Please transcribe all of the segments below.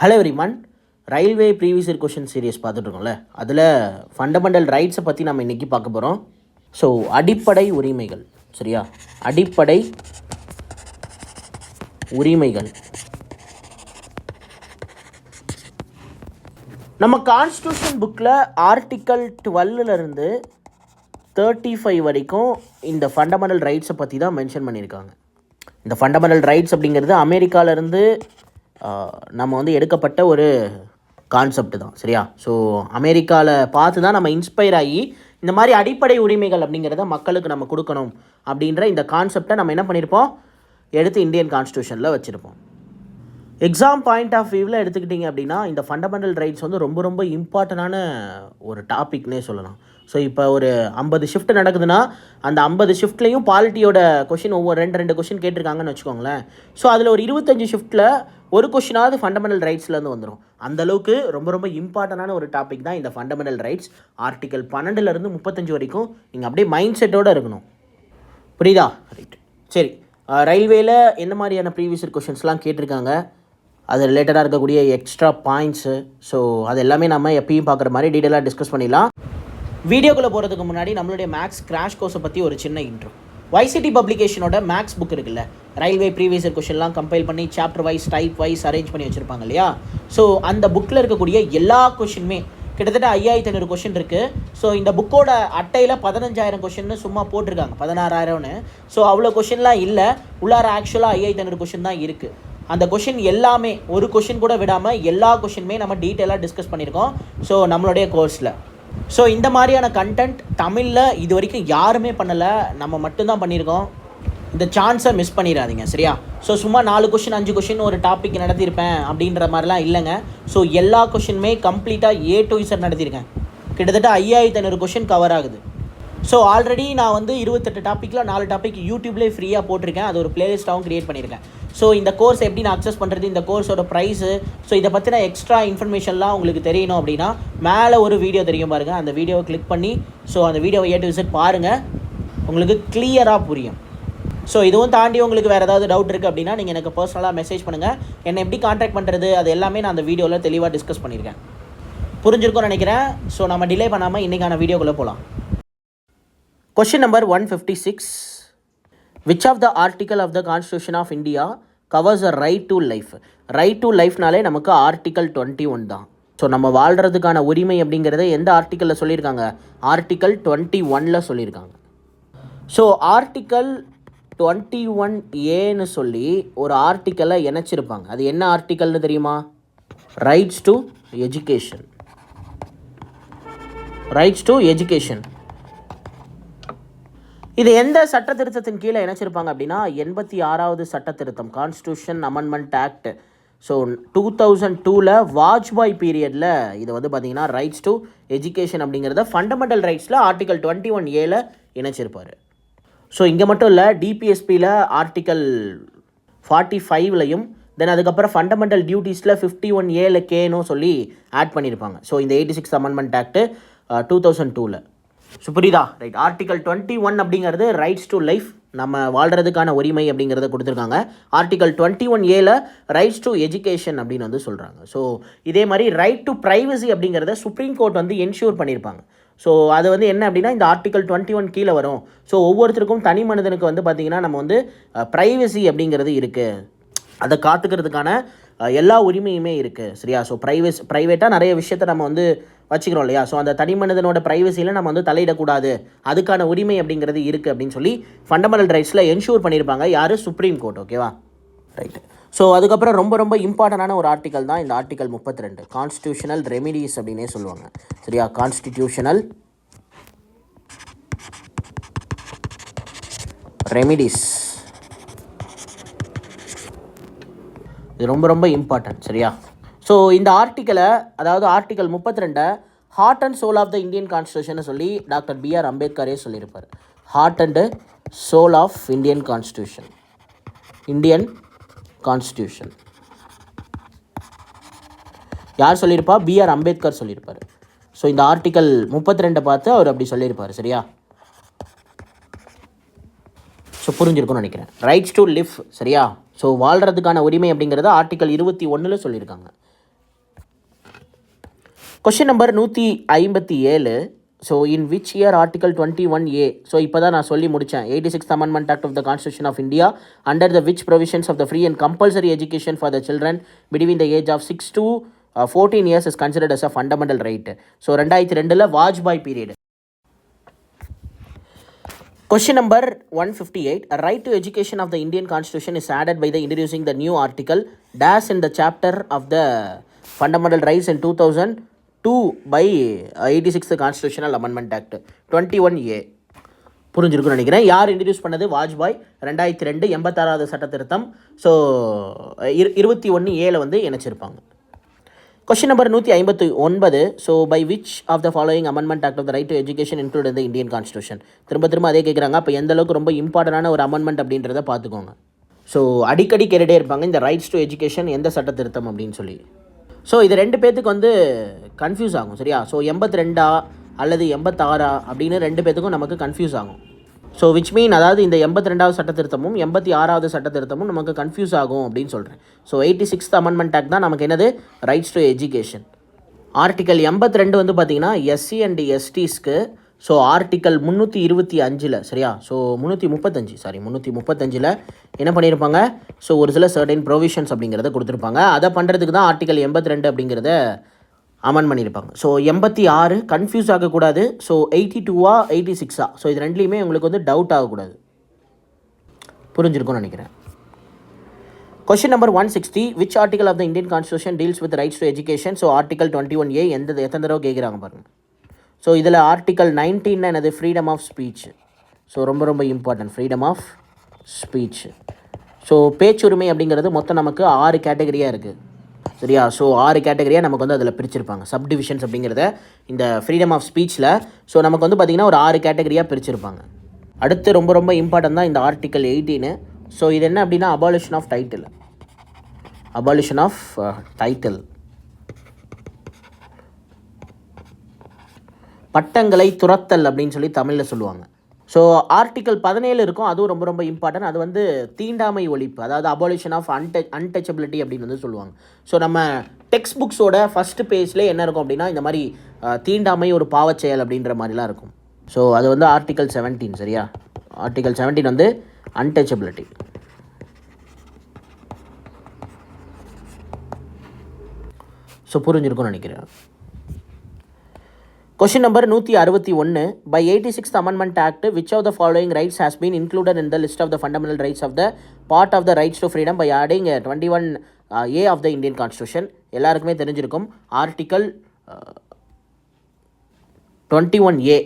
Hello everyone. Railway previous year question series பார்த்துட்ருக்கோம்ல, அதில் fundamental ரைட்ஸை பற்றி நம்ம இன்றைக்கி பார்க்க போகிறோம். ஸோ அடிப்படை உரிமைகள், சரியா? அடிப்படை உரிமைகள் நம்ம கான்ஸ்டியூஷன் புக்கில் ஆர்டிக்கல் 12லேருந்து 35 வரைக்கும் இந்த ஃபண்டமெண்டல் ரைட்ஸை பற்றி தான் மென்ஷன் பண்ணியிருக்காங்க. இந்த ஃபண்டமெண்டல் ரைட்ஸ் அப்படிங்கிறது அமெரிக்காவிலேருந்து நம்ம வந்து எடுக்கப்பட்ட ஒரு கான்செப்ட் தான், சரியா? ஸோ அமெரிக்காவில் பார்த்து தான் நம்ம இன்ஸ்பயர் ஆகி இந்த மாதிரி அடிப்படை உரிமைகள் அப்படிங்கிறத மக்களுக்கு நம்ம கொடுக்கணும் அப்படின்ற இந்த கான்செப்டை நம்ம என்ன பண்ணியிருப்போம், எடுத்து இந்தியன் கான்ஸ்டியூஷனில் வச்சுருப்போம். எக்ஸாம் பாயிண்ட் ஆஃப் வியூவில் எடுத்துக்கிட்டிங்க அப்படின்னா இந்த ஃபண்டமெண்டல் ரைட்ஸ் வந்து ரொம்ப ரொம்ப இம்பார்ட்டண்டான ஒரு டாபிக்னே சொல்லலாம். ஸோ இப்போ ஒரு 50 ஷிஃப்ட் நடக்குதுன்னா அந்த 50 ஷிஃப்ட்லேயும் பாலிட்டியோட கொஷின் ஒவ்வொரு ரெண்டு கொஷின் கேட்டிருக்காங்கன்னு வச்சுக்கோங்களேன். ஸோ அதில் ஒரு 25 ஷிஃப்ட்டில் ஒரு கொஷினாவது ஃபண்டமெண்டல் ரைட்ஸ்லேருந்து வந்துடும். அந்தளவுக்கு ரொம்ப ரொம்ப இம்பார்ட்டண்டான ஒரு டாபிக் தான் இந்த ஃபண்டமெண்டல் ரைட்ஸ். ஆர்டிக்கல் 12லேருந்து 35 வரைக்கும் நீங்கள் அப்படியே மைண்ட் செட்டோடு இருக்கணும். புரியுதா? ரைட், சரி. ரயில்வேல என்ன மாதிரியான ப்ரீவியஸ் இயர் கொஷின்ஸ்லாம் கேட்டிருக்காங்க, அது ரிலேட்டடாக இருக்கக்கூடிய எக்ஸ்ட்ரா பாயிண்ட்ஸு, ஸோ அது எல்லாமே நம்ம எப்பயும் பார்க்குற மாதிரி டீட்டெயிலாக டிஸ்கஸ் பண்ணிடலாம். வீடியோக்குள்ளே போகிறதுக்கு முன்னாடி நம்மளுடைய மேக்ஸ் கிராஷ் கோர்ஸை பற்றி ஒரு சின்ன இன்ட்ரோ. YCT பப்ளிகேஷனோட மேக்ஸ் புக் இருக்குல்ல, ரயில்வே ப்ரீவியஸ் இயர் கொஷின்லாம் கம்பைல் பண்ணி chapter wise type wise arrange பண்ணி வச்சுருப்பாங்க இல்லையா? ஸோ அந்த புக்கில் இருக்கக்கூடிய எல்லா கொஷினுமே கிட்டத்தட்ட 5500 கொஷின் இருக்குது. ஸோ இந்த புக்கோட அட்டையில் 15000 கொஷின்னு சும்மா போட்டிருக்காங்க, 16000ன்னு. ஸோ அவ்வளோ கொஷின்லாம் இல்லை, உள்ளார ஆக்சுவலாக 5500 கொஷின் தான் இருக்குது. அந்த கொஷின் எல்லாமே ஒரு கொஷின் கூட விடாமல் எல்லா கொஷினுமே நம்ம டீட்டெயிலாக டிஸ்கஸ் பண்ணியிருக்கோம் ஸோ நம்மளுடைய கோர்ஸில். ஸோ இந்த மாதிரியான கண்டென்ட் தமிழில் இது வரைக்கும் யாருமே பண்ணலை, நம்ம மட்டும்தான் பண்ணியிருக்கோம். இந்த சான்ஸை மிஸ் பண்ணிடாதீங்க, சரியா? ஸோ சும்மா 4 கொஷின் 5 கொஷின் ஒரு டாபிக் நடத்தியிருப்பேன் அப்படின்ற மாதிரிலாம் இல்லைங்க. ஸோ எல்லா கொஷினுமே கம்ப்ளீட்டாக A to Z நடத்தியிருக்கேன். கிட்டத்தட்ட 5500 கொஷின் கவர் ஆகுது. ஸோ ஆல்ரெடி நான் வந்து 28 டாப்பிக்கில் 4 டாபிக் யூடியூப்லேயே ஃப்ரீயாக போட்டிருக்கேன். அது ஒரு பிளேலிஸ்ட்டாகவும் க்ரியேட் பண்ணியிருக்கேன். ஸோ இந்த கோர்ஸ் எப்படி நான் அக்சஸ் பண்ணுறது, இந்த கோர்ஸோட ப்ரைஸு, ஸோ இதை பற்றின எக்ஸ்ட்ரா இன்ஃபர்மேஷன்லாம் உங்களுக்கு தெரியணும் அப்படின்னா மேலே ஒரு வீடியோ தெரியும் பாருங்கள், அந்த வீடியோவை கிளிக் பண்ணி ஸோ அந்த வீடியோவை A to Z பாருங்கள், உங்களுக்கு கிளியராக புரியும். ஸோ இதுவும் தாண்டி உங்களுக்கு வேறு ஏதாவது டவுட் இருக்குது அப்படின்னா நீங்கள் எனக்கு பர்சனலாக மெசேஜ் பண்ணுங்கள். என்னை எப்படி கான்டாக்ட் பண்ணுறது அது எல்லாமே நான் அந்த வீடியோவில் தெளிவாக டிஸ்கஸ் பண்ணியிருக்கேன். புரிஞ்சிருக்கும்னு நினைக்கிறேன். ஸோ நம்ம டிலே பண்ணாமல் இன்றைக்கான வீடியோக்குள்ளே போகலாம். Question number 156. Which of the article of the Constitution of India covers a right to life? Right to lifeனாலே நமக்கு ஆர்டிக்கல் 21 தான். ஸோ நம்ம வாழ்கிறதுக்கான உரிமை அப்படிங்கிறத எந்த ஆர்டிக்கலில் சொல்லியிருக்காங்க? ஆர்டிக்கல் 21ல் சொல்லியிருக்காங்க. ஸோ ஆர்டிக்கல் 21A சொல்லி ஒரு ஆர்டிக்கலை இணைச்சிருப்பாங்க. அது என்ன ஆர்டிக்கல்னு தெரியுமா? Rights to education. Rights to education. இது எந்த சட்ட திருத்தத்தின் கீழே இணைச்சிருப்பாங்க அப்படின்னா 86வது சட்ட திருத்தம், கான்ஸ்டியூஷன் அமெண்ட்மெண்ட் ஆக்ட். ஸோ 2002ல் வாஜ்பாய் பீரியடில் இதை வந்து பார்த்திங்கன்னா ரைட்ஸ் டு எஜுகேஷன் அப்படிங்கிறத ஃபண்டமெண்டல் ரைட்ஸில் ஆர்டிக்கல் 21Aல இணைச்சிருப்பார். ஸோ இங்கே மட்டும் இல்லை, டிபிஎஸ்பியில் ஆர்டிக்கல் 45லையும் தென் அதுக்கப்புறம் ஃபண்டமெண்டல் டியூட்டிஸில் 51Aல கேனும் சொல்லி ஆட் பண்ணியிருப்பாங்க. ஸோ இந்த 86th அமெண்ட்மெண்ட் ஆக்ட் 2002ல். ஸோ புரியுதா? ரைட். ஆர்டிக்கல் 21 அப்படிங்கிறது ரைட்ஸ் டு லைஃப், நம்ம வாழ்கிறதுக்கான உரிமை அப்படிங்கிறத கொடுத்துருக்காங்க. ஆர்டிக்கல் 21Aல ரைட்ஸ் டு எஜுகேஷன் அப்படின்னு வந்து சொல்கிறாங்க. ஸோ இதே மாதிரி ரைட் டு ப்ரைவசி அப்படிங்கிறத சுப்ரீம் கோர்ட் வந்து என்ஷூர் பண்ணியிருப்பாங்க. ஸோ அது வந்து என்ன அப்படின்னா இந்த ஆர்டிக்கல் 21 கீழே வரும். ஸோ ஒவ்வொருத்தருக்கும் தனி மனிதனுக்கு வந்து பார்த்திங்கன்னா நம்ம வந்து ப்ரைவசி அப்படிங்கிறது இருக்குது, அதை காத்துக்கிறதுக்கான எல்லா உரிமையுமே இருக்குது, சரியா? ஸோ ப்ரைவேட்டாக நிறைய விஷயத்த நம்ம வந்து வச்சுக்கிறோம் இல்லையா? ஸோ அந்த தனி மனிதனோட ப்ரைவசியில் நம்ம வந்து தலையிடக்கூடாது, அதுக்கான உரிமை அப்படிங்கிறது இருக்குது அப்படின்னு சொல்லி ஃபண்டமெண்டல் ரைட்ஸில் என்ஷூர் பண்ணியிருப்பாங்க. யார்? Supreme court. ஓகேவா? ரைட்டு. ஸோ அதுக்கப்புறம் ரொம்ப ரொம்ப இம்பார்ட்டண்டான ஒரு ஆர்டிக்கல் தான் இந்த ஆர்டிக்கல் 32, கான்ஸ்டியூஷனல் ரெமிடிஸ் அப்படின்னே சொல்லுவாங்க, சரியா? Constitutional remedies. இது ரொம்ப ரொம்ப இம்பார்ட்டன்ட், சரியா? ஸோ இந்த ஆர்டிக்கலை, அதாவது article 32 heart and soul of the Indian constitution சொல்லி டாக்டர் B.R. அம்பேத்கரே சொல்லியிருப்பார். Heart and soul of Indian constitution. Indian constitution யார் சொல்லியிருப்பா? B.R. அம்பேத்கர் சொல்லியிருப்பார். ஸோ இந்த ஆர்டிக்கல் 32 பார்த்து அவர் அப்படி சொல்லியிருப்பார், சரியா? ஸோ புரிஞ்சிருக்கும்னு நினைக்கிறேன். ரைட்ஸ் டு லிவ், சரியா? ஸோ வாழ்கிறதுக்கான உரிமை அப்படிங்கிறத ஆர்டிக்கல் 21ல் சொல்லியிருக்காங்க. Question number 157. So in which year article 21A, so இப்போ தான் நான் சொல்லி முடித்தேன். 86th Amendment Act of the Constitution of India, under the which provisions of the free and compulsory education for the children between the age of 6 to 14 years is considered as a fundamental right. So 2002 Vajpayee period. Question number 158. A right to education of the Indian Constitution is added by the introducing the new article dash in the chapter of the fundamental rights in 2002 by 86th Constitutional Amendment Act 21A. புரிஞ்சிருக்குன்னு நினைக்கிறேன். யார் introduce பண்ணது? வாஜ்பாய். 2002 86வது சட்ட திருத்தம். So 21A வந்து இணைச்சிருப்பாங்க. Question number 159. So by which of the following amendment act of the right to education include இந்த Indian constitution? திரும்ப அதே கேட்குறாங்க. அப்போ எந்த அளவுக்கு ரொம்ப இம்பார்ட்டண்டான ஒரு அமெண்ட்மெண்ட் அப்படின்றத பார்த்துக்கோங்க. ஸோ அடிக்கடி கேட்டுகிட்டே இருப்பாங்க இந்த ரைட்ஸ் டு எஜுகேஷன் எந்த சட்ட திருத்தம் அப்படின்னு சொல்லி. ஸோ இது ரெண்டு பேர்த்துக்கு வந்து கன்ஃபியூஸ் ஆகும், சரியா? ஸோ 82 அல்லது 86 அப்படின்னு ரெண்டு பேர்த்துக்கும் நமக்கு கன்ஃபியூஸ் ஆகும். ஸோ விச் மீன், அதாவது இந்த 82வது சட்ட திருத்தமும் 86வது சட்ட திருத்தமும் நமக்கு கன்ஃபியூஸ் ஆகும் அப்படின்னு சொல்கிறேன். ஸோ 86th Amendment Act தான் நமக்கு என்னது? Rights to education. ஆர்டிக்கல் 82 வந்து பார்த்திங்கன்னா எஸ்சி அண்ட் எஸ்டிஸ்க்கு. ஸோ ஆர்டிக்கல் 325, சரியா? ஸோ 335 என்ன பண்ணியிருப்பாங்க? ஸோ ஒரு சில சர்டைன் ப்ரொவிஷன்ஸ் அப்படிங்கிறத கொடுத்துருப்பாங்க. அதை பண்ணுறதுக்கு தான் ஆர்டிக்கல் 82 அப்படிங்கிறத அமெண்ட் பண்ணியிருப்பாங்க. ஸோ 86 கன்ஃபியூஸ் ஆகக்கூடாது. ஸோ 82 86. ஸோ இது ரெண்டுலேயுமே உங்களுக்கு வந்து டவுட் ஆகக்கூடாது. புரிஞ்சிருக்கும்னு நினைக்கிறேன். Question number 160. Which article of the Indian constitution deals with rights to education? So article 21A எத்தனை தடவை கேட்குறாங்க பாருங்கள். ஸோ இதில் ஆர்டிக்கல் 19 என்னது? Freedom of speech. ஸோ ரொம்ப important, freedom of speech. So பேச்சுரிமை அப்படிங்கிறது மொத்தம் நமக்கு 6 கேட்டகரியாக இருக்குது, சரியா? ஸோ 6 கேட்டகரியாக நமக்கு வந்து அதில் பிரிச்சிருப்பாங்க. சப்டிவிஷன்ஸ் அப்படிங்கிறத இந்த ஃப்ரீடம் ஆஃப் ஸ்பீச்சில் ஸோ நமக்கு வந்து பார்த்திங்கன்னா ஒரு 6 கேட்டகரியாக பிரிச்சிருப்பாங்க. அடுத்து ரொம்ப இம்பார்ட்டன்ட் தான் இந்த ஆர்டிக்கல் 18. ஸோ இது என்ன அப்படின்னா abolition of title. Abolition of title, பட்டங்களை துரத்தல் அப்படின்னு சொல்லி தமிழில் சொல்லுவாங்க. ஸோ ஆர்டிக்கல் 17 இருக்கும், அதுவும் ரொம்ப இம்பார்ட்டன்ட். அது வந்து தீண்டாமை ஒழிப்பு, அதாவது அபாலிஷன் ஆஃப் அன்டச்சபிலிட்டி அப்படின்னு வந்து சொல்லுவாங்க. ஸோ நம்ம டெக்ஸ்ட் புக்ஸோட ஃபஸ்ட்டு பேஜில் என்ன இருக்கும் அப்படின்னா இந்த மாதிரி தீண்டாமை ஒரு பாவச்செயல் அப்படின்ற மாதிரிலாம் இருக்கும். ஸோ அது வந்து ஆர்டிக்கல் 17, சரியா? ஆர்டிக்கல் 17 வந்து அன்டச்சபிலிட்டி. ஸோ புரிஞ்சிருக்கும்னு நினைக்கிறேன். Question number 161. By 86th Amendment Act, which of the following rights has been included in the list of the fundamental rights of the part of the rights to freedom by adding 21A of the Indian Constitution? எல்லாருக்குமே தெரிஞ்சிருக்கும். Article 21A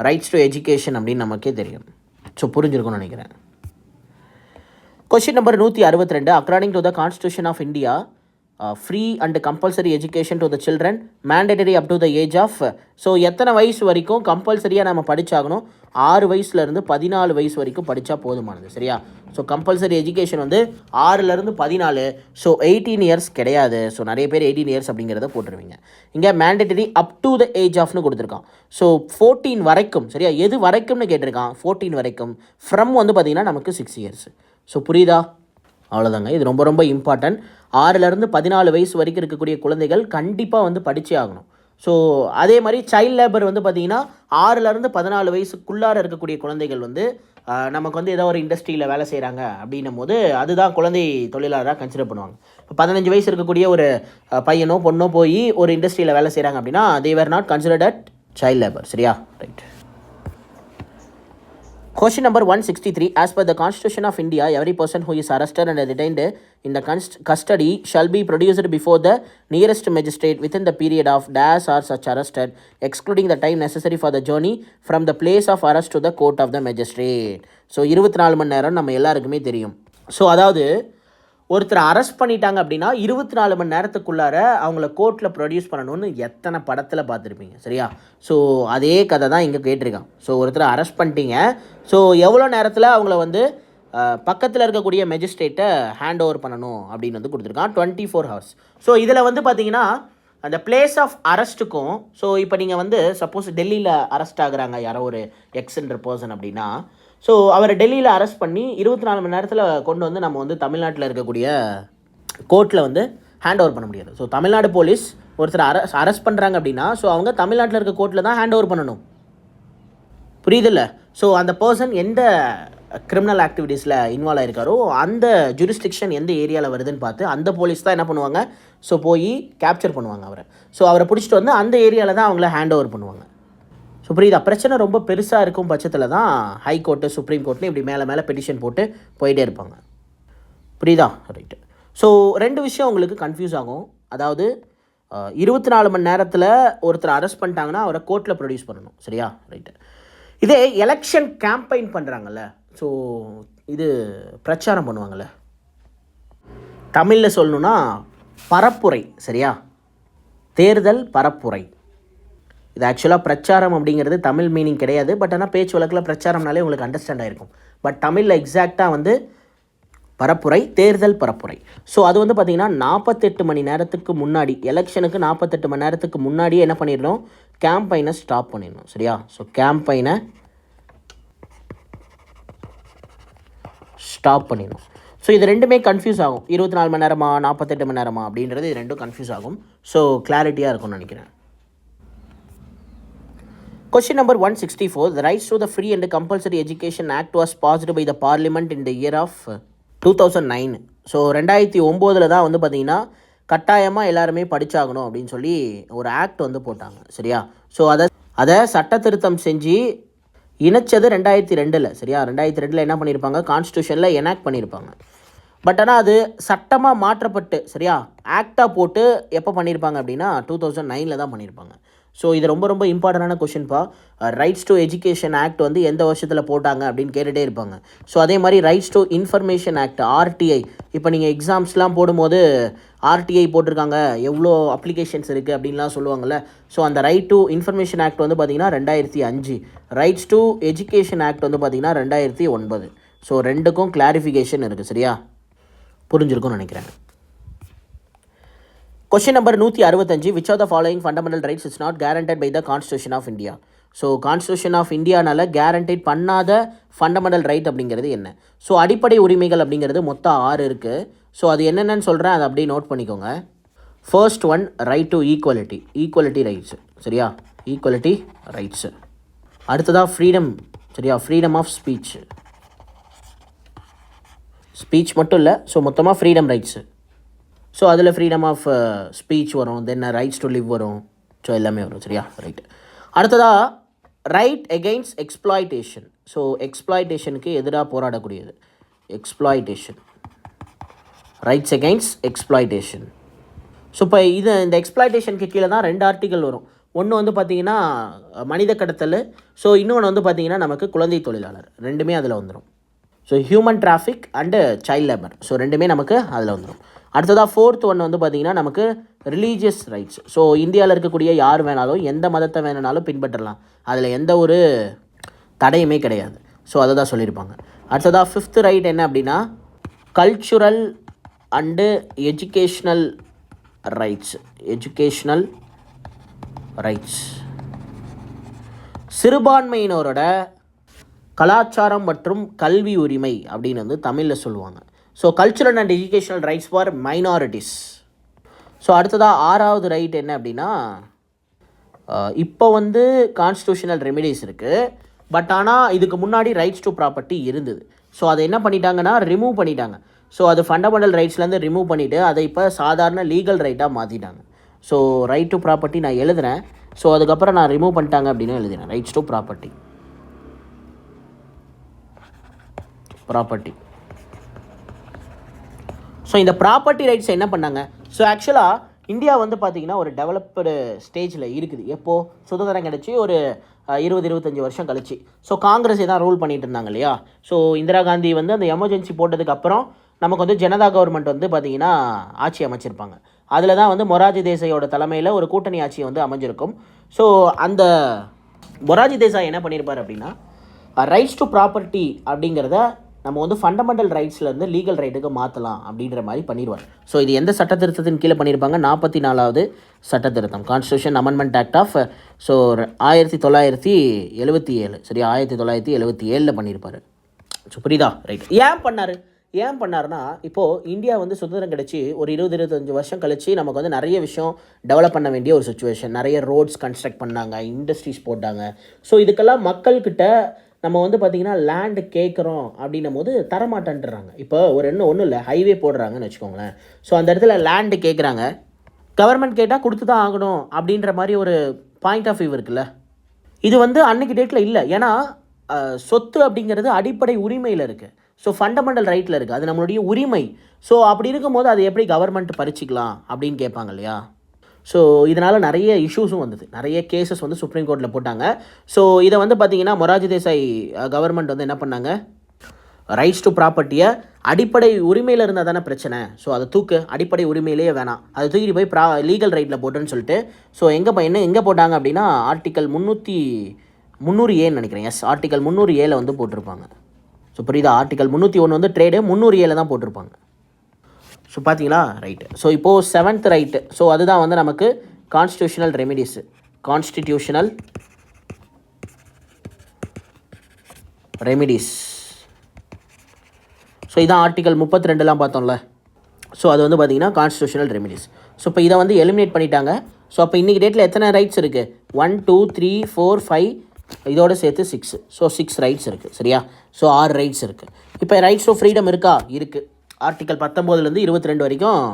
rights to education அப்படின்னு நமக்கே தெரியும். So புரிஞ்சிருக்கும்னு நினைக்கிறேன். Question number 162. According to the Constitution of India, free and compulsory education to the children mandatory up to the age of, so எத்தனை வயசு வரைக்கும் கம்பல்சரியாக நம்ம படித்தாகணும்? 6 வயசுலேருந்து 14 வயசு வரைக்கும் படித்தா போதுமானது, சரியா? ஸோ கம்பல்சரி எஜுகேஷன் வந்து 6லேருந்து 14. ஸோ 18 இயர்ஸ் கிடையாது. ஸோ நிறைய பேர் 18 இயர்ஸ் அப்படிங்கிறத போட்டுருவீங்க. இங்கே mandatory up to the age ஆஃப்னு கொடுத்துருக்கான். ஸோ 14 வரைக்கும், சரியா? எது வரைக்கும்னு கேட்டிருக்கான்? 14 வரைக்கும். ஃப்ரம் வந்து பார்த்திங்கன்னா நமக்கு 6 இயர்ஸ். ஸோ புரியுதா? அவ்வளோதாங்க. இது ரொம்ப இம்பார்ட்டன்ட். 6லேருந்து 14 வயசு வரைக்கும் இருக்கக்கூடிய குழந்தைகள் கண்டிப்பாக வந்து படித்தே ஆகணும். ஸோ அதே மாதிரி சைல்ட் லேபர் வந்து பார்த்திங்கன்னா 6லேருந்து 14 வயசுக்குள்ளார இருக்கக்கூடிய குழந்தைகள் வந்து நமக்கு வந்து ஏதோ ஒரு இண்டஸ்ட்ரியில் வேலை செய்கிறாங்க அப்படின்னும் போது அதுதான் குழந்தை தொழிலாளராக கன்சிடர் பண்ணுவாங்க. இப்போ 15 வயசு இருக்கக்கூடிய ஒரு பையனோ பொண்ணோ போய் ஒரு இண்டஸ்ட்ரியில் வேலை செய்கிறாங்க அப்படின்னா they were not considered at child labor, சரியா? Right. Question number 163. As per the Constitution of India, every person who is arrested and detained in the custody shall be produced before the nearest magistrate within the period of dash or such arrested, excluding the time necessary for the journey from the place of arrest to the court of the magistrate. So 24 மணி நேரம் நம்ம எல்லாருக்குமே தெரியும். So அதாவது ஒருத்தரை arrest பண்ணிட்டாங்க அப்படின்னா 24 மணி நேரத்துக்குள்ளார அவங்கள கோர்ட்டில் ப்ரொடியூஸ் பண்ணணும்னு எத்தனை படத்தில் பார்த்துருப்பீங்க, சரியா? ஸோ அதே கதை தான் இங்கே கேட்டிருக்கான். ஸோ ஒருத்தரை அரெஸ்ட் பண்ணிட்டீங்க. ஸோ எவ்வளோ நேரத்தில் அவங்கள வந்து பக்கத்தில் இருக்கக்கூடிய மெஜிஸ்ட்ரேட்டை ஹேண்ட் ஓவர் பண்ணணும் அப்படின்னு வந்து கொடுத்துருக்கான். 24 hours. ஸோ இதில் வந்து பார்த்தீங்கன்னா அந்த பிளேஸ் ஆஃப் அரெஸ்ட்டுக்கும், ஸோ இப்போ நீங்கள் வந்து சப்போஸ் டெல்லியில் அரெஸ்ட் ஆகுறாங்க யாரோ ஒரு எக்ஸ்ன்ற பர்சன் அப்படின்னா, ஸோ அவரை டெல்லியில் அரெஸ்ட் பண்ணி 24 மணி நேரத்தில் கொண்டு வந்து நம்ம வந்து தமிழ்நாட்டில் இருக்கக்கூடிய கோர்ட்டில் வந்து ஹேண்ட் ஓவர் பண்ண முடியாது. ஸோ தமிழ்நாடு போலீஸ் ஒருத்தர் அரெஸ்ட் பண்ணுறாங்க அப்படின்னா ஸோ அவங்க தமிழ்நாட்டில் இருக்க கோர்ட்டில் தான் ஹேண்ட் ஓவர் பண்ணணும். புரியுதில்ல? ஸோ அந்த பர்சன் எந்த கிரிமினல் ஆக்டிவிட்டீஸில் இன்வால்வ் ஆகிருக்காரோ அந்த ஜூரிஸ்டிக்ஷன் எந்த ஏரியாவில் வருதுன்னு பார்த்து அந்த போலீஸ் தான் என்ன பண்ணுவாங்க, ஸோ போய் கேப்சர் பண்ணுவாங்க அவரை. ஸோ அவரை பிடிச்சிட்டு வந்து அந்த ஏரியாவில் தான் அவங்கள ஹேண்ட் ஓவர் பண்ணுவாங்க. ஸோ புரியுதா? பிரச்சனை ரொம்ப பெருசாக இருக்கும் பட்சத்தில் தான் ஹைகோர்ட்டு, சுப்ரீம் கோர்ட்னு இப்படி மேலே மேலே பெட்டிஷன் போட்டு போயிட்டே இருப்பாங்க. புரியுதா? ரைட்டு. ஸோ 2 விஷயம் உங்களுக்கு கன்ஃபியூஸ் ஆகும். அதாவது 24 மணி நேரத்தில் ஒருத்தர் அரெஸ்ட் பண்ணிட்டாங்கன்னா அவரை கோர்ட்டில் ப்ரொடியூஸ் பண்ணணும். சரியா? ரைட்டு. இதே எலெக்ஷன் கேம்பெயின் பண்ணுறாங்கல்ல, ஸோ இது பிரச்சாரம் பண்ணுவாங்கள்ல, தமிழில் சொல்லணுன்னா பரப்புரை. சரியா? தேர்தல் பரப்புரை. இது ஆக்சுவலாக பிரச்சாரம் அப்படிங்கிறது தமிழ் மீனிங் கிடையாது. பட் ஆனால் பேச்சு வழக்கில் பிரச்சாரம்னாலே உங்களுக்கு அண்டர்ஸ்டாண்ட் ஆகிருக்கும். பட் தமிழில் எக்ஸாக்டாக வந்து பரப்புரை, தேர்தல் பரப்புரை. ஸோ அது வந்து பார்த்திங்கன்னா 48 மணி நேரத்துக்கு முன்னாடி, எலெக்ஷனுக்கு 48 மணி நேரத்துக்கு முன்னாடியே என்ன பண்ணிடணும், கேம்பெயினை ஸ்டாப் பண்ணிடணும். சரியா? ஸோ கேம்பெயினை ஸ்டாப் பண்ணிடணும். ஸோ இது ரெண்டுமே கன்ஃபியூஸ் ஆகும். 24 மணி நேரமா 48 மணி நேரமா அப்படின்றது இது ரெண்டும் கன்ஃபியூஸ் ஆகும். ஸோ கிளாரிட்டியாக இருக்கும்னு நினைக்கிறேன். Question number 164. The Rights to the Free and Compulsory Education Act was passed by the Parliament in the year of 2009. So 2009 தான் வந்து பார்த்திங்கன்னா கட்டாயமாக எல்லாருமே படித்தாகணும் அப்படின்னு சொல்லி ஒரு ஆக்ட் வந்து போட்டாங்க. சரியா? ஸோ அதை சட்ட திருத்தம் செஞ்சு இணைச்சது 2002. சரியா? 2002 என்ன பண்ணியிருப்பாங்க, கான்ஸ்டியூஷனில் எனாக்ட் பண்ணியிருப்பாங்க. பட் ஆனால் அது சட்டமாக மாற்றப்பட்டு, சரியா, ஆக்டாக போட்டு எப்போ பண்ணியிருப்பாங்க அப்படின்னா 2009 தான் பண்ணியிருப்பாங்க. ஸோ இது ரொம்ப ரொம்ப இம்பார்ட்டண்டான கொஷின்ப்பா. ரைட்ஸ் டு எஜுகேஷன் ஆக்ட் வந்து எந்த வருஷத்தில் போட்டாங்க அப்படின்னு கேட்டுகிட்டே இருப்பாங்க. ஸோ அதே மாதிரி rights to information act, RTI, இப்போ நீங்கள் எக்ஸாம்ஸ்லாம் போடும்போது ஆர்டிஐ போட்டிருக்காங்க, எவ்வளோ அப்ளிகேஷன்ஸ் இருக்குது அப்படின்லாம் சொல்லுவாங்கள்ல. ஸோ அந்த ரைட் டு இன்ஃபர்மேஷன் ஆக்ட் வந்து பார்த்திங்கன்னா 2005. ரைட்ஸ் டு எஜுகேஷன் ஆக்ட் வந்து பார்த்திங்கன்னா 2009. ஸோ ரெண்டுக்கும் கிளாரிஃபிகேஷன் இருக்குது. சரியா? புரிஞ்சிருக்கும்னு நினைக்கிறேன். Question number 165. Which of the following fundamental rights is not guaranteed by the Constitution of India? So constitution of இந்தியானால் கேரண்டட் பண்ணாத ஃபண்டமெண்டல் ரைட் அப்படிங்கிறது என்ன? ஸோ அடிப்படை உரிமைகள் அப்படிங்கிறது மொத்தம் 6 இருக்குது. ஸோ அது என்னென்னு சொல்கிறேன், அதை அப்படியே நோட் பண்ணிக்கோங்க. First one, right to equality, equality rights. சரியா? Equality rights. அடுத்ததாக ஃப்ரீடம். சரியா? Freedom of speech. ஸ்பீச் மட்டும் இல்லை, ஸோ மொத்தமாக ஃப்ரீடம் ரைட்ஸு. ஸோ அதில் ஃப்ரீடம் ஆஃப் ஸ்பீச் வரும், தென் ரைட்ஸ் டு லிவ் வரும். ஸோ எல்லாமே வரும். சரியா? ரைட். அடுத்ததாக ரைட் எகெயின்ஸ்ட் எக்ஸ்ப்ளாய்டேஷன். ஸோ எக்ஸ்ப்ளாய்டேஷனுக்கு எதிராக போராடக்கூடியது exploitation, rights against exploitation. So இப்போ இந்த எக்ஸ்ப்ளாய்டேஷனுக்கு கீழே தான் 2 ஆர்டிக்கல் வரும். ஒன்று வந்து பார்த்திங்கன்னா மனித கடத்தல், ஸோ இன்னொன்று வந்து பார்த்திங்கன்னா நமக்கு குழந்தை தொழிலாளர், ரெண்டுமே அதில் வந்துடும். So human traffic and child labour, so ரெண்டுமே நமக்கு அதில் வந்துடும். அடுத்ததாக 4th ஒன்று வந்து பார்த்திங்கன்னா நமக்கு ரிலீஜியஸ் ரைட்ஸ். ஸோ இந்தியாவில் இருக்கக்கூடிய யார் வேணாலும் எந்த மதத்தை வேணுனாலும் பின்பற்றலாம், அதில் எந்த ஒரு தடையுமே கிடையாது. ஸோ அதை தான் சொல்லியிருப்பாங்க. அடுத்ததாக 5th ரைட் என்ன அப்படின்னா cultural and educational rights. Educational rights சிறுபான்மையினரோட கலாச்சாரம் மற்றும் கல்வி உரிமை அப்படின்னு வந்து தமிழில் சொல்லுவாங்க. So cultural and educational rights for minorities. So அடுத்ததாக 6வது ரைட் என்ன அப்படின்னா இப்போ வந்து கான்ஸ்டியூஷனல் ரெமிடிஸ் இருக்குது. பட் ஆனால் இதுக்கு முன்னாடி ரைட்ஸ் டு ப்ராப்பர்ட்டி இருந்தது. ஸோ அதை என்ன பண்ணிட்டாங்கன்னா ரிமூவ் பண்ணிட்டாங்க. ஸோ அது ஃபண்டமெண்டல் ரைட்ஸ்லேருந்து ரிமூவ் பண்ணிவிட்டு அதை இப்போ சாதாரண லீகல் ரைட்டாக மாற்றிட்டாங்க. ஸோ ரைட் டு ப்ராப்பர்ட்டி நான் எழுதுகிறேன். ஸோ அதுக்கப்புறம் நான் ரிமூவ் பண்ணிட்டாங்க அப்படின்னு எழுதுகிறேன். Rights to property. ஸோ இந்த ப்ராப்பர்ட்டி ரைட்ஸை என்ன பண்ணாங்க? ஸோ ஆக்சுவலாக இந்தியா வந்து பார்த்திங்கன்னா ஒரு டெவலப்டு ஸ்டேஜில் இருக்குது. எப்போது சுதந்திரம் கிடச்சி ஒரு 20-25 வருஷம் கழிச்சு. ஸோ காங்கிரஸ் தான் ரூல் பண்ணிகிட்டு இருந்தாங்க இல்லையா? ஸோ இந்திரா காந்தி வந்து அந்த எமர்ஜென்சி போட்டதுக்கப்புறம் நமக்கு வந்து ஜனதா கவர்மெண்ட் வந்து பார்த்திங்கன்னா ஆட்சி அமைச்சிருப்பாங்க. அதில் தான் வந்து மொரார்ஜி தேசாயோட தலைமையில் ஒரு கூட்டணி ஆட்சி வந்து அமைஞ்சிருக்கும். ஸோ அந்த மொரார்ஜி தேசாய் என்ன பண்ணியிருப்பார் அப்படின்னா ரைட்ஸ் டு ப்ராப்பர்ட்டி அப்படிங்கிறத நம்ம வந்து ஃபண்டமெண்டல் ரைட்ஸ்லேருந்து லீகல் ரைட்டுக்கு மாற்றலாம் அப்படின்ற மாதிரி பண்ணிடுவார். ஸோ இது எந்த சட்ட திருத்தத்தின் கீழே பண்ணியிருப்பாங்க? 44வது சட்ட திருத்தம், கான்ஸ்டியூஷன் அமெண்ட்மெண்ட் ஆக்ட் ஆஃப் 1977. சரி, 1977 பண்ணியிருப்பார். ஸோ புரியுதா? ரைட். ஏன் பண்ணார்? ஏன் பண்ணார்னா, இப்போது இந்தியா வந்து சுதந்திரம் கிடச்சி ஒரு 20-25 வருஷம் கழிச்சு நமக்கு வந்து நிறைய விஷயம் டெவலப் பண்ண வேண்டிய ஒரு சிச்சுவேஷன். நிறைய ரோட்ஸ் கன்ஸ்ட்ரக்ட் பண்ணாங்க, இண்டஸ்ட்ரீஸ் போட்டாங்க. ஸோ இதுக்கெல்லாம் மக்கள்கிட்ட நம்ம வந்து பார்த்திங்கன்னா லேண்டு கேட்குறோம் அப்படின்னும் போது தரமாட்டேன்ட்டுறாங்க. இப்போ ஒன்றும் இல்லை, ஹைவே போடுறாங்கன்னு வச்சுக்கோங்களேன். ஸோ அந்த இடத்துல லேண்டு கேட்குறாங்க, கவர்மெண்ட் கேட்டால் கொடுத்து தான் ஆகணும் அப்படின்ற மாதிரி ஒரு பாயிண்ட் ஆஃப் வியூ இருக்குல்ல. இது வந்து அன்றைக்கி டேட்டில் இல்லை. ஏன்னா சொத்து அப்படிங்கிறது அடிப்படை உரிமையில் இருக்குது. ஸோ ஃபண்டமெண்டல் ரைட்டில் இருக்குது, அது நம்மளுடைய உரிமை. ஸோ அப்படி இருக்கும்போது அதை எப்படி கவர்மெண்ட் பறிச்சிக்கலாம் அப்படின்னு கேட்பாங்க இல்லையா. ஸோ இதனால் நிறைய இஷ்யூஸும் வந்தது, நிறைய கேசஸ் வந்து சுப்ரீம் கோர்ட்டில் போட்டாங்க. ஸோ இதை வந்து பார்த்திங்கன்னா மொரார்ஜி தேசாய் கவர்மெண்ட் வந்து என்ன பண்ணாங்க, ரைட்ஸ் டு ப்ராப்பர்ட்டியை அடிப்படை உரிமையில் இருந்தால் தானே பிரச்சனை, ஸோ அதை அடிப்படை உரிமையிலேயே வேணாம், அதை தூக்கிட்டு போய் லீகல் ரைட்டில் போட்டுன்னு சொல்லிட்டு ஸோ எங்கே போட்டாங்க அப்படின்னா ஆர்டிக்கல் 300A நினைக்கிறேன். எஸ், ஆர்டிக்கல் 300A வந்து போட்டிருப்பாங்க. ஸோ புரியுதா, ஆர்டிக்கல் 301 வந்து ட்ரேடு, 300A தான் போட்டிருப்பாங்க. ஸோ பார்த்தீங்களா, ரைட்டு. ஸோ இப்போது 7th ரைட்டு, ஸோ அதுதான் வந்து நமக்கு constitutional remedies. Constitutional remedies. So இதான் ஆர்டிக்கல் 32 பார்த்தோம்ல. ஸோ அது வந்து பார்த்திங்கன்னா கான்ஸ்டியூஷனல் ரெமிடிஸ். ஸோ இப்போ இதை வந்து எலிமினேட் பண்ணிட்டாங்க. ஸோ அப்போ இன்றைக்கி டேட்டில் எத்தனை ரைட்ஸ் இருக்குது? 1 2 3 4 5 இதோடு சேர்த்து 6. ஸோ 6 ரைட்ஸ் இருக்குது, சரியா. ஸோ 6 ரைட்ஸ் இருக்குது. இப்போ ரைட்ஸ் ஆஃப் ஃப்ரீடம் இருக்கா? இருக்குது. ஆர்டிக்கல் 19 22 வரைக்கும்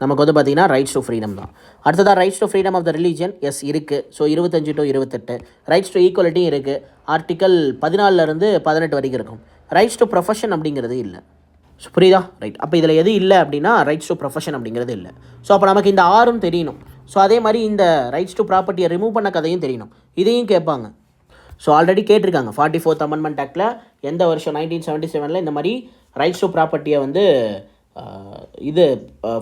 நமக்கு வந்து பார்த்திங்கன்னா ரைட்ஸ் டு ஃப்ரீடம் தான். அடுத்ததாக rights to freedom of the religion, yes இருக்குது. So 25 to 28. ரைட்ஸ் டு ஈக்குவலிட்டியும் இருக்குது, ஆர்டிக்கல் 14 18 வரைக்கும் இருக்கும். ரைட்ஸ் டு ப்ரொஃபஷன் அப்படிங்கிறது இல்லை. ஸோ புரியுதா, ரைட். அப்போ இதில் எது இல்லை அப்படின்னா ரைட்ஸ் டு ப்ரொஃபஷன் அப்படிங்கிறது இல்லை. ஸோ அப்போ நமக்கு இந்த 6ம் தெரியணும். ஸோ அதே மாதிரி இந்த ரைட்ஸ் டு ப்ராப்பர்ட்டியை ரிமூவ் பண்ண கதையும் தெரியணும், இதையும் கேட்பாங்க. ஸோ ஆல்ரெடி கேட்டிருக்காங்க 44th அமெண்ட்மெண்ட் ஆக்டில் எந்த வருஷம் 1977 இந்த மாதிரி ரைட்ஸ் டு ப்ராப்பர்ட்டியை வந்து இது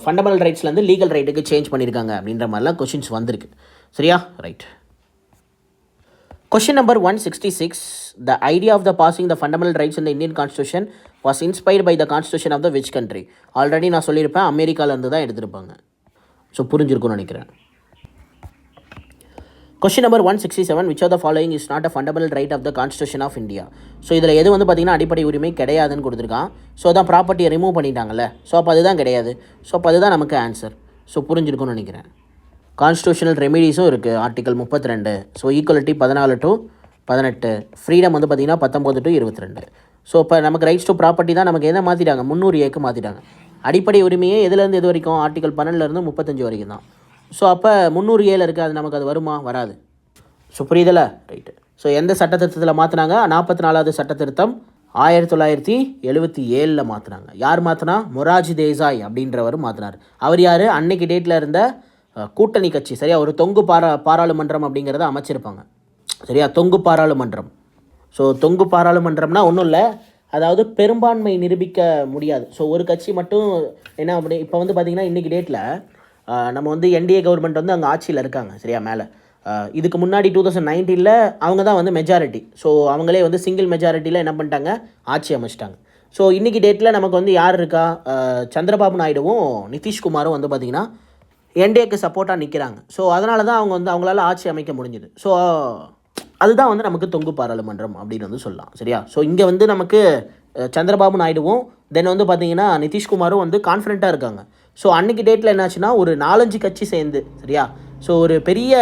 ஃபண்டமெண்டல் ரைட்ஸ்லேருந்து லீகல் ரைட்டுக்கு சேஞ்ச் பண்ணியிருக்காங்க அப்படின்ற மாதிரிலாம் கொஷின்ஸ் வந்திருக்கு, சரியா, right. Question number 166. The idea of the passing the fundamental rights in the Indian Constitution was inspired by the Constitution of the which country? Already நான் சொல்லியிருப்பேன், அமெரிக்காவிலேருந்து தான் எடுத்திருப்பாங்க. ஸோ புரிஞ்சிருக்கும்னு நினைக்கிறேன். Question number 167. Which of the following is not a fundamental right of the Constitution of India? So இதில் எது வந்து பார்த்திங்கன்னா அடிப்படை உரிமை கிடையாதுன்னு கொடுத்துருக்கான். ஸோ அதான் ப்ராப்பர்ட்டியை ரிமூவ் பண்ணிட்டாங்கல்ல. ஸோ அப்போ அதுதான் கிடையாது. ஸோ அப்போ அதுதான் நமக்கு ஆன்சர். ஸோ புரிஞ்சிருக்கும்னு நினைக்கிறேன். கான்ஸ்டியூஷனல் ரெமிடிஸும் இருக்குது, article 32. So equality 14 to 18. Freedom வந்து பார்த்திங்கன்னா 19 to 22. ஸோ இப்போ நமக்கு ரைட்ஸ் டு ப்ராப்பர்ட்டி தான் நமக்கு எதை மாற்றிட்டாங்க, 300Aக்கு மாற்றிட்டாங்க. அடிப்படை உரிமையே எதுலேருந்து எது வரைக்கும், ஆர்டிக்கல் 12 35 வரைக்கும் தான். ஸோ அப்போ 300Aல இருக்குது, அது நமக்கு அது வருமா, வராது. So புரியுதில்ல, right. ஸோ எந்த சட்ட திருத்தத்தில் மாற்றினாங்க, 44வது சட்ட திருத்தம் 1977 மாற்றினாங்க. யார் மாற்றினா, மொரார்ஜி தேசாய் அப்படின்றவர் மாற்றினார். அவர் யார், அன்னைக்கு டேட்டில் இருந்த கூட்டணி கட்சி, சரியா, ஒரு தொங்கு பாராளுமன்றம் அப்படிங்கிறத அமைச்சிருப்பாங்க, சரியா, தொங்கு பாராளுமன்றம். ஸோ தொங்கு பாராளுமன்றம்னா ஒன்றும் இல்லை, அதாவது பெரும்பான்மை நிரூபிக்க முடியாது. ஸோ ஒரு கட்சி மட்டும் என்ன அப்படி. இப்போ வந்து பார்த்திங்கன்னா இன்றைக்கி டேட்டில் நம்ம வந்து என்டிஏ கவர்மெண்ட் வந்து அங்கே ஆட்சியில் இருக்காங்க, சரியா, மேலே. இதுக்கு முன்னாடி 2019 அவங்க தான் வந்து மெஜாரிட்டி. ஸோ அவங்களே வந்து சிங்கிள் மெஜாரிட்டியில் என்ன பண்ணிட்டாங்க, ஆட்சி அமைச்சிட்டாங்க. ஸோ இன்றைக்கி டேட்டில் நமக்கு வந்து யார் இருக்கா, சந்திரபாபு நாயுடுவும் நிதிஷ்குமாரும் வந்து பார்த்திங்கன்னா என்டிஏக்கு சப்போர்ட்டாக நிற்கிறாங்க. ஸோ அதனால தான் அவங்க வந்து அவங்களால ஆட்சி அமைக்க முடிஞ்சுது. ஸோ அதுதான் வந்து நமக்கு தொங்கு பாராளுமன்றம் அப்படின்னு வந்து சொல்லலாம், சரியா. ஸோ இங்கே வந்து நமக்கு சந்திரபாபு நாயுடுவும் தென் வந்து பார்த்திங்கன்னா நிதிஷ்குமாரும் வந்து கான்ஃபிடண்ட்டாக இருக்காங்க. ஸோ அன்றைக்கி டேட்டில் என்னாச்சுன்னா ஒரு 4-5 கட்சி சேர்ந்து, சரியா, ஸோ ஒரு பெரிய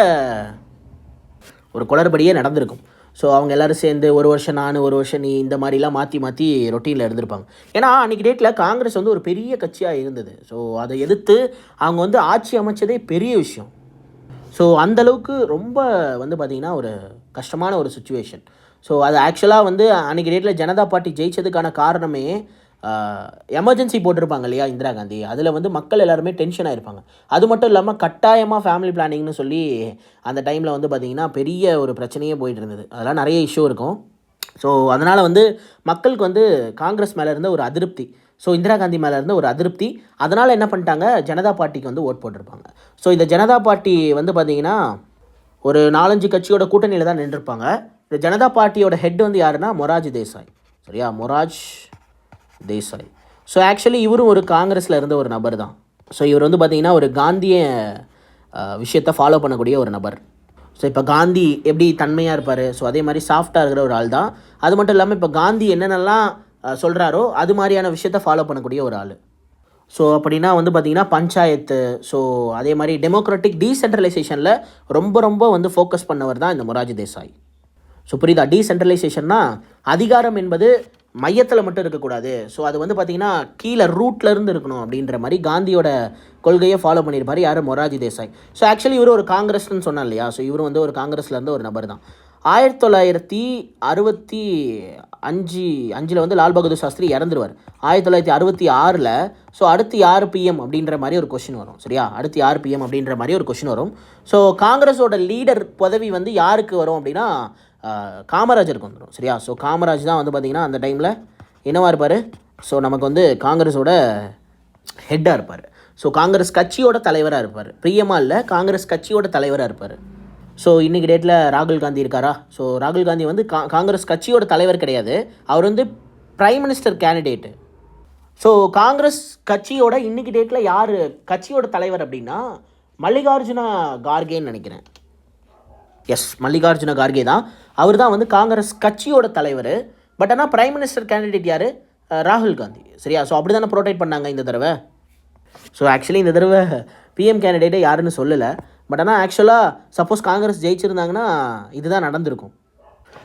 ஒரு குளறுபடியே நடந்திருக்கும். ஸோ அவங்க எல்லோரும் சேர்ந்து ஒரு வருஷம் நான் ஒரு வருஷம் நீ இந்த மாதிரிலாம் மாற்றி ரொட்டீனில் இருந்திருப்பாங்க. ஏன்னா அன்றைக்கி டேட்டில் காங்கிரஸ் வந்து ஒரு பெரிய கட்சியாக இருந்தது. ஸோ அதை எதிர்த்து அவங்க வந்து ஆட்சி அமைச்சதே பெரிய விஷயம். ஸோ அந்தளவுக்கு ரொம்ப வந்து பார்த்திங்கன்னா ஒரு கஷ்டமான ஒரு சுச்சுவேஷன். ஸோ அது ஆக்சுவலாக வந்து அன்றைக்கி டேட்டில் ஜனதா பார்ட்டி ஜெயிச்சதுக்கான காரணமே எமர்ஜென்சி போட்டிருப்பாங்க இல்லையா இந்திரா காந்தி, அதில் வந்து மக்கள் எல்லாருமே டென்ஷன் ஆகிருப்பாங்க. அது மட்டும் இல்லாமல் கட்டாயமாக ஃபேமிலி பிளானிங்னு சொல்லி அந்த டைமில் வந்து பார்த்திங்கன்னா பெரிய ஒரு பிரச்சனையே போயிட்டு இருந்தது. அதெல்லாம் நிறைய இஷ்யூ இருக்கும். ஸோ அதனால் வந்து மக்களுக்கு வந்து காங்கிரஸ் மேலே இருந்த ஒரு அதிருப்தி, ஸோ இந்திரா காந்தி மேலே இருந்த ஒரு அதிருப்தி, அதனால் என்ன பண்ணிட்டாங்க, ஜனதா பார்ட்டிக்கு வந்து ஓட் போட்டிருப்பாங்க. ஸோ இந்த ஜனதா பார்ட்டி வந்து பார்த்திங்கன்னா ஒரு 4-5 கட்சியோட கூட்டணியில் தான் நின்றுருப்பாங்க. இந்த ஜனதா பார்ட்டியோட ஹெட் வந்து யாருன்னா மொரார்ஜி தேசாய், சரியா, மொரார்ஜ் தேசாய். ஸோ ஆக்சுவலி இவரும் ஒரு காங்கிரஸில் இருந்த ஒரு நபர் தான். ஸோ இவர் வந்து பார்த்திங்கன்னா ஒரு காந்திய விஷயத்தை ஃபாலோ பண்ணக்கூடிய ஒரு நபர். ஸோ இப்போ காந்தி எப்படி தன்மையாக இருப்பார், ஸோ அதே மாதிரி சாஃப்டாக இருக்கிற ஒரு ஆள் தான். அது மட்டும் இல்லாமல் இப்போ காந்தி என்னென்னலாம் சொல்கிறாரோ அது மாதிரியான விஷயத்தை ஃபாலோ பண்ணக்கூடிய ஒரு ஆள். ஸோ அப்படின்னா வந்து பார்த்திங்கன்னா பஞ்சாயத்து, ஸோ அதே மாதிரி டெமோக்ராட்டிக் டீசென்ட்ரலைசேஷனில் ரொம்ப ரொம்ப வந்து ஃபோக்கஸ் பண்ணவர் தான் இந்த மொரார்ஜி தேசாய். ஸோ புரியுதா? டீசென்ட்ரலைசேஷன்னா அதிகாரம் என்பது மையத்தில் மட்டும் இருக்கக்கூடாது, ஸோ அது வந்து பார்த்திங்கன்னா கீழே ரூட்லேருந்து இருக்கணும் அப்படின்ற மாதிரி காந்தியோட கொள்கையை ஃபாலோ பண்ணியிருப்பார் யார்? மொரார்ஜி தேசாய். ஸோ ஆக்சுவலி இவர் ஒரு காங்கிரஸ்ன்னு சொன்னார் இல்லையா, ஸோ இவர் வந்து ஒரு காங்கிரஸ்லேருந்து ஒரு நபர் தான். 1965 வந்து லால் பகதூர் சாஸ்திரி இறந்துருவார் 1966. ஸோ அடுத்து யார் பிஎம் அப்படின்ற மாதிரி ஒரு கொஷின் வரும். சரியா? அடுத்து யார் பிஎம் அப்படின்ற மாதிரி ஒரு கொஷின் வரும். ஸோ காங்கிரஸோட லீடர் பதவி வந்து யாருக்கு வரும் அப்படின்னா காமராஜருக்கு வந்துடும். சரியா? ஸோ காமராஜ் தான் வந்து பார்த்திங்கன்னா அந்த டைமில் என்னவாக இருப்பார்? ஸோ நமக்கு வந்து காங்கிரஸோட ஹெட்டாக இருப்பார். ஸோ காங்கிரஸ் கட்சியோட தலைவராக இருப்பார். பிரியமாக இல்லை, காங்கிரஸ் கட்சியோட தலைவராக இருப்பார். ஸோ இன்றைக்கி டேட்டில் ராகுல் காந்தி இருக்காரா? ஸோ ராகுல் காந்தி வந்து காங்கிரஸ் கட்சியோட தலைவர் கிடையாது, அவர் வந்து prime minister candidate. So Congress கட்சியோட இன்றைக்கி டேட்டில் யார் கட்சியோட தலைவர் அப்படின்னா மல்லிகார்ஜுன கார்கேன்னு நினைக்கிறேன். எஸ், மல்லிகார்ஜுன கார்கே தான். அவர் தான் வந்து காங்கிரஸ் கட்சியோட தலைவர். பட் ஆனால் பிரைம் மினிஸ்டர் கேண்டிடேட் யார்? ராகுல் காந்தி. சரியா? ஸோ அப்படி தானே ப்ரோட்டேட் பண்ணாங்க இந்த தடவை. ஸோ ஆக்சுவலி இந்த தடவை பிஎம் கேண்டிடேட்டை யாருன்னு சொல்லலை. பட் ஆனால் ஆக்சுவலாக சப்போஸ் காங்கிரஸ் ஜெயிச்சிருந்தாங்கன்னா இதுதான் நடந்திருக்கும்.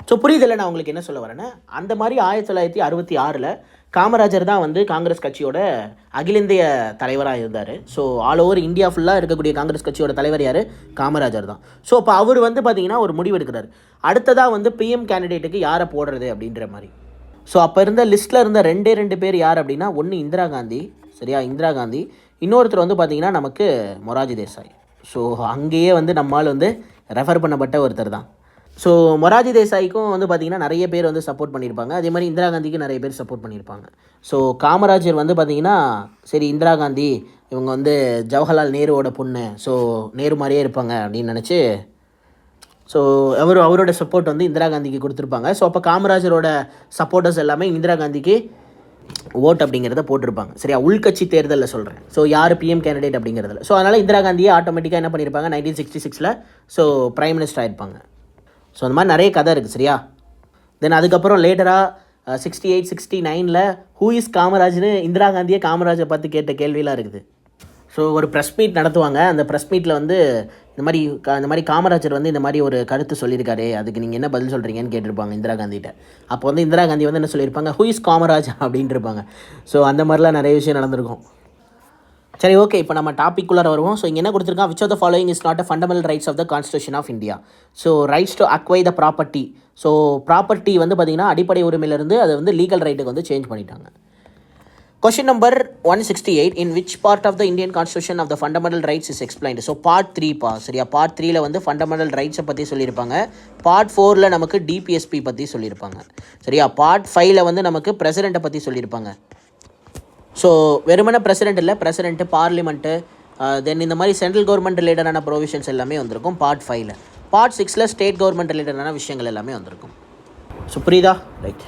ஸோ புரியுதில்லை நான் உங்களுக்கு என்ன சொல்ல வரேன்னா, அந்த மாதிரி 1966 காமராஜர் தான் வந்து காங்கிரஸ் கட்சியோட அகில இந்திய தலைவராக இருந்தார். ஸோ ஆல் ஓவர் இந்தியா ஃபுல்லாக இருக்கக்கூடிய காங்கிரஸ் கட்சியோட தலைவர் யார்? காமராஜர் தான். ஸோ அப்போ அவர் வந்து பார்த்திங்கன்னா ஒரு முடிவு எடுக்கிறார், அடுத்ததாக வந்து பிஎம் கேண்டிடேட்டுக்கு யாரை போடுறது அப்படின்ற மாதிரி. ஸோ அப்போ இருந்த லிஸ்ட்டில் இருந்த ரெண்டு பேர் யார் அப்படின்னா, ஒன்று இந்திரா காந்தி. சரியா? இந்திரா காந்தி. இன்னொருத்தர் வந்து பார்த்திங்கன்னா நமக்கு மொரார்ஜி தேசாய். ஸோ அங்கேயே வந்து நம்மால் வந்து ரெஃபர் பண்ணப்பட்ட ஒருத்தர் தான். ஸோ மொரார்ஜி தேசாய்க்கும் வந்து பார்த்திங்கன்னா நிறைய பேர் வந்து சப்போர்ட் பண்ணியிருப்பாங்க, அதே மாதிரி இந்திரா காந்திக்கு நிறைய பேர் சப்போர்ட் பண்ணியிருப்பாங்க. ஸோ காமராஜர் வந்து பார்த்திங்கன்னா சரி இந்திரா காந்தி இவங்க வந்து ஜவஹர்லால் நேருவோட பொண்ணு, ஸோ நேரு மாதிரியே இருப்பாங்க அப்படின்னு நினச்சி ஸோ அவரோட சப்போர்ட் வந்து இந்திரா காந்திக்கு கொடுத்துருப்பாங்க. ஸோ அப்போ காமராஜரோட சப்போர்ட்டர்ஸ் எல்லாமே இந்திரா காந்திக்கு ஓட் அப்படிங்கிறத போட்டிருப்பாங்க. சரியா? உள்கட்சி தேர்தலில் சொல்கிறேன். ஸோ யார் பிஎம் கேண்டிடேட் அப்படிங்கிறதுல. ஸோ அதனால் இந்திரா காந்தியை ஆட்டோமேட்டிக்காக என்ன பண்ணியிருப்பாங்க 1966 ஸோ பிரைம் மினிஸ்டர் ஆகிருப்பாங்க. ஸோ அந்த மாதிரி நிறைய கதை இருக்குது. சரியா? தென் அதுக்கப்புறம் லேட்டராக 68, 69 ஹூ இஸ் காமராஜ்னு இந்திரா காந்தியை காமராஜை பார்த்து கேட்ட கேள்வியெலாம் இருக்குது. ஸோ ஒரு ப்ரெஸ் மீட் நடத்துவாங்க. அந்த ப்ரெஸ் மீட்டில் வந்து இந்த மாதிரி காமராஜர் வந்து இந்த மாதிரி ஒரு கருத்து சொல்லியிருக்காரு, அதுக்கு நீங்கள் என்ன பதில் சொல்கிறீங்கன்னு கேட்டிருப்பாங்க இந்திரா காந்திகிட்ட. அப்போ வந்து இந்திரா காந்தி வந்து என்ன சொல்லியிருப்பாங்க, ஹூ இஸ் காமராஜ் அப்படின்ட்டு இருப்பாங்க. ஸோ அந்த மாதிரிலாம் நிறைய விஷயம் நடந்திருக்கும். சரி, ஓகே, இப்போ நம்ம டாப்பிக்குள்ளார வருவோம். ஸோ இங்கே என்ன கொடுத்துருக்கான், which of the following is not a fundamental rights of the constitution of India. So rights to acquire the property. So property வந்து பார்த்திங்கன்னா அடிப்படை உரிமையிலிருந்து அதை வந்து லீகல் ரைட்டுக்கு வந்து சேஞ்ச் பண்ணிட்டாங்க. Question number 168, in which part of the Indian Constitution of the fundamental rights is explained? So part 3 சரியா? part 3ல வந்து fundamental rights பற்றி சொல்லியிருப்பாங்க. part 4ல நமக்கு DPSP பற்றி சொல்லியிருப்பாங்க. சரியா? part 5ல வந்து நமக்கு பிரசிடெண்ட்டை பற்றி சொல்லியிருப்பாங்க. ஸோ வெறுமன பிரசிடெண்ட் இல்லை, பிரசிடெண்ட்டு, பார்லிமெண்ட்டு, தென் இந்த மாதிரி சென்ட்ரல் கவர்மெண்ட் ரிலேட்டடான ப்ரொவிஷன்ஸ் எல்லாமே வந்திருக்கும் part 5ல. part 6ல ஸ்டேட் கவர்மெண்ட் ரிலேட்டடான விஷயங்கள் எல்லாமே வந்திருக்கும். ஸோ புரியுதா? Right.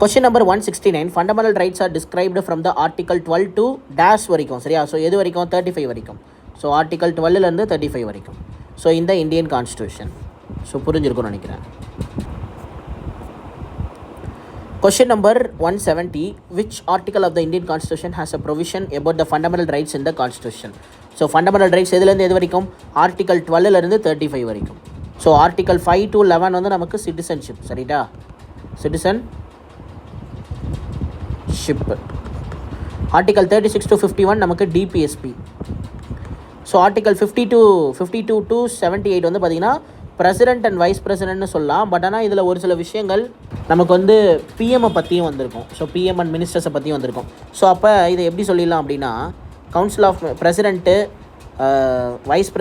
Question number 169, fundamental rights are described from the article 12 to dash வரைக்கும். சரியா? ஸோ எது வரைக்கும்? 35 வரைக்கும். ஸோ ஆர்டிகல் 12லேருந்து 35 வரைக்கும். ஸோ இந்த இந்தியன் கான்ஸ்டியூஷன். ஸோ புரிஞ்சிருக்கும்னு நினைக்கிறேன். Question number 170, which article of the Indian Constitution has a provision about the fundamental rights in the Constitution? So fundamental rights எதுலேருந்து எது வரைக்கும்? ஆர்டிகல் 12லேருந்து 35 வரைக்கும். ஸோ ஆர்டிகல் 5 to 11 வந்து நமக்கு சிட்டிசன்ஷிப். சரிடா? Citizen ship. ஆர்டிகல் 36 to 51 நமக்கு டிபிஎஸ்பி. ஸோ ஆர்டிகல் 52 to 78 வந்து பார்த்திங்கன்னா பிரசிடென்ட் அண்ட் வைஸ் பிரசிடென்ட்னு சொல்லலாம். பட் ஆனால் இதில் ஒரு சில விஷயங்கள் நமக்கு வந்து பிஎம்ஐ பற்றியும் வந்திருக்கும். ஸோ பிஎம் அண்ட் மினிஸ்டர்ஸை பற்றியும் வந்திருக்கும். ஸோ அப்போ இதை எப்படி சொல்லிடலாம் அப்படின்னா, council of president, vice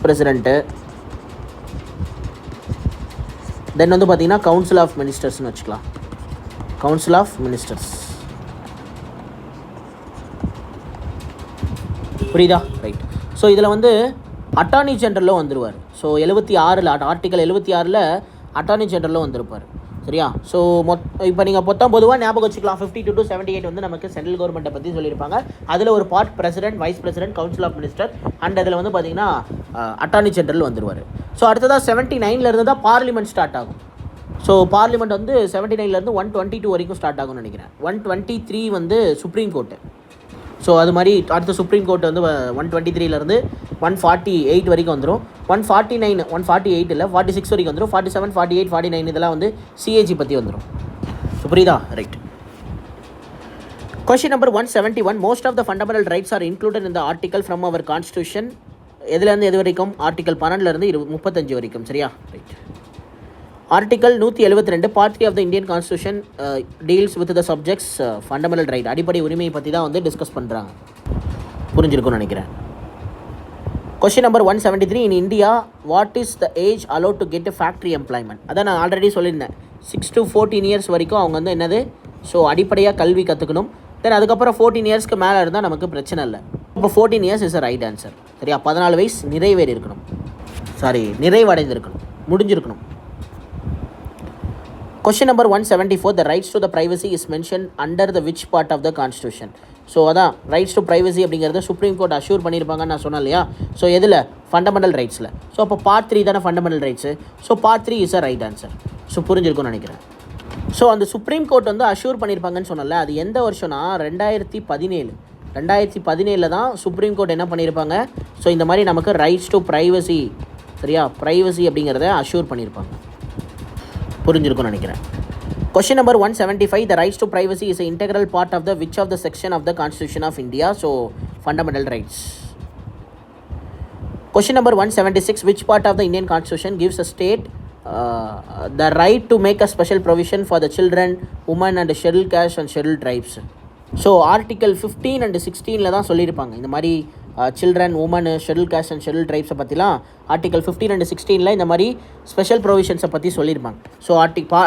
president, then வந்து பார்த்திங்கன்னா கவுன்சில் ஆஃப் மினிஸ்டர்ஸ்னு வச்சுக்கலாம். Council of ministers. புரியுதா? ரைட். ஸோ இதில் வந்து அட்டார்னி ஜெனரலும் வந்துடுவார். ஸோ 76 ஆர்டிகல் 76 அட்டார்னி ஜெனரலும் வந்திருப்பார். சரியா? ஸோ இப்போ நீங்கள் பொதுவாக ஞாபகம் வச்சுக்கலாம். 52 to 78 வந்து நமக்கு சென்ட்ரல் கவர்மெண்ட்டை பற்றி சொல்லியிருப்பாங்க. அதில் ஒரு part president, vice president, council of minister, and அதில் வந்து பார்த்திங்கன்னா அட்டார்னி ஜெனரல் வந்துடுவார். ஸோ அடுத்ததாக 79 தான் பார்லிமெண்ட் ஸ்டார்ட் ஆகும். ஸோ பார்லிமெண்ட் வந்து 79 122 வரைக்கும் ஸ்டார்ட் ஆகும்னு நினைக்கிறேன். 123 வந்து சுப்ரீம் கோர்ட்டு. ஸோ அது மாதிரி அடுத்த சுப்ரீம் கோர்ட் வந்து 123 148 வரைக்கும் வந்துடும். 149 148 இல்லை 46 வரைக்கும் வந்துடும். 47 48 49 இதெல்லாம் வந்து சிஏஜி பற்றி வந்துடும். ஸோ புரியுதா? Right. Question number 171. Most of the fundamental rights are included in the article from our constitution. எதுலேருந்து எது வரைக்கும்? ஆர்டிக்கல் 12லேருந்து 35 வரைக்கும். சரியா? Right. Article 172 part 3 of the Indian constitution deals with the subjects fundamental right. அடிப்படை உரிமையை பற்றி தான் வந்து டிஸ்கஸ் பண்ணுறாங்க. புரிஞ்சிருக்கும்னு நினைக்கிறேன். Question number 173. In India, what is the age allowed to get a factory employment? அதான் நான் ஆல்ரெடி சொல்லியிருந்தேன். 6 to 14 இயர்ஸ் வரைக்கும் அவங்க வந்து என்னது, ஸோ அடிப்படையாக கல்வி கற்றுக்கணும். தென் அதுக்கப்புறம் 14 இயர்ஸ்க்கு மேலே இருந்தால் நமக்கு பிரச்சனை இல்லை. இப்போ 14 years is a right answer. சரியா? 14 வயசு நிறைவடைந்திருக்கணும், முடிஞ்சிருக்கணும். Question number 174. The rights to the privacy is mentioned under the which part of the constitution? So அதான் ரைட்ஸ் டு ப்ரைவசி அப்படிங்கிறத சுப்ரீம் கோர்ட் அஷ்யூர் பண்ணியிருப்பாங்கன்னு நான் சொன்னேன் இல்லையா? ஸோ எதில்? ஃபண்டமெண்டல் ரைட்ஸில். ஸோ அப்போ part 3 தானே fundamental rights. So part 3 is a right answer. So புரிஞ்சிருக்கும்னு நினைக்கிறேன். ஸோ அந்த சுப்ரீம் கோர்ட் வந்து அஷ்யூர் பண்ணியிருப்பாங்கன்னு சொன்னல, அது எந்த வருஷம்னா 2017 தான் சுப்ரீம் கோர்ட் என்ன பண்ணியிருப்பாங்க, ஸோ இந்த மாதிரி நமக்கு ரைட்ஸ் டு ப்ரைவசி, சரியா, ப்ரைவசி அப்படிங்கிறத அஷ்யூர் பண்ணியிருப்பாங்க. புரிஞ்சிருக்கும்னு நினைக்கிறேன். Question number 175. The rights to privacy is an integral part of the which of the section of the Constitution of India? So fundamental rights. Question number 176. Which part of the Indian Constitution gives a state the right to make a special provision for the children, women and scheduled caste and scheduled tribes? So article 15 and 16 தான் சொல்லியிருப்பாங்க இந்த மாதிரி children, women, schedule caste and schedule ட்ரைப்ஸை பற்றிலாம் article 15 and 16 இந்த மாதிரி special ப்ரொவிஷன்ஸை பற்றி சொல்லியிருப்பாங்க. ஸோ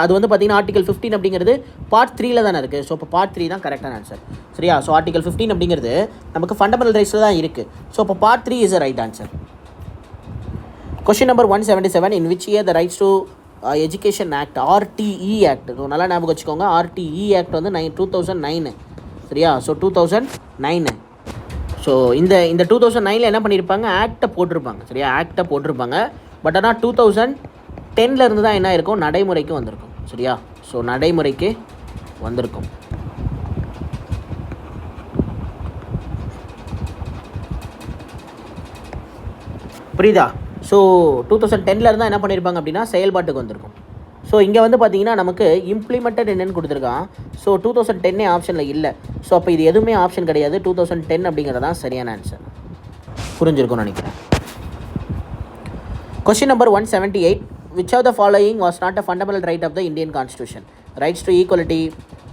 அது வந்து பார்த்திங்கன்னா ஆர்டிக்கல் 15 அப்படிங்கிறது பார்ட் 3 தானே இருக்குது. ஸோ இப்போ பார்ட் 3 தான் கரெக்டான ஆன்சர். சரியா? ஸோ ஆர்டிக்கல் 15 அப்படிங்கிறது நமக்கு ஃபண்டமெண்டல் ரைட்ஸில் தான் இருக்குது. ஸோ இப்போ part 3 is a right answer. Question number 177. In which year the Rights to Education Act, RTE Act, so நல்லா ஞாபகம் வச்சுக்கோங்க. RTE Act வந்து 2009. சரியா? ஸோ 2009. ஸோ இந்த 2009 என்ன பண்ணியிருப்பாங்க, ஆக்டை போட்டிருப்பாங்க. சரியா? ஆக்டை போட்டிருப்பாங்க. பட் ஆனால் 2010 தான் என்ன இருக்கும், நடைமுறைக்கு வந்திருக்கும். சரியா? ஸோ நடைமுறைக்கு வந்திருக்கும். புரியுதா? ஸோ 2010 தான் என்ன பண்ணியிருப்பாங்க அப்படின்னா செயல்பாட்டுக்கு வந்திருக்கும். ஸோ இங்கே வந்து பார்த்தீங்கன்னா நமக்கு இம்ப்ளிமெண்டட் என்னென்னு கொடுத்துருக்கான். ஸோ 2010 ஆப்ஷனில் இல்லை. ஸோ அப்போ இது எதுவுமே ஆப்ஷன் கிடையாது. 2010 அப்படிங்கிறது தான் சரியான ஆன்சர். புரிஞ்சிருக்கும்னு நினைக்கிறேன். Question number 178. Which of the following was not a fundamental right of the Indian Constitution? Rights to equality,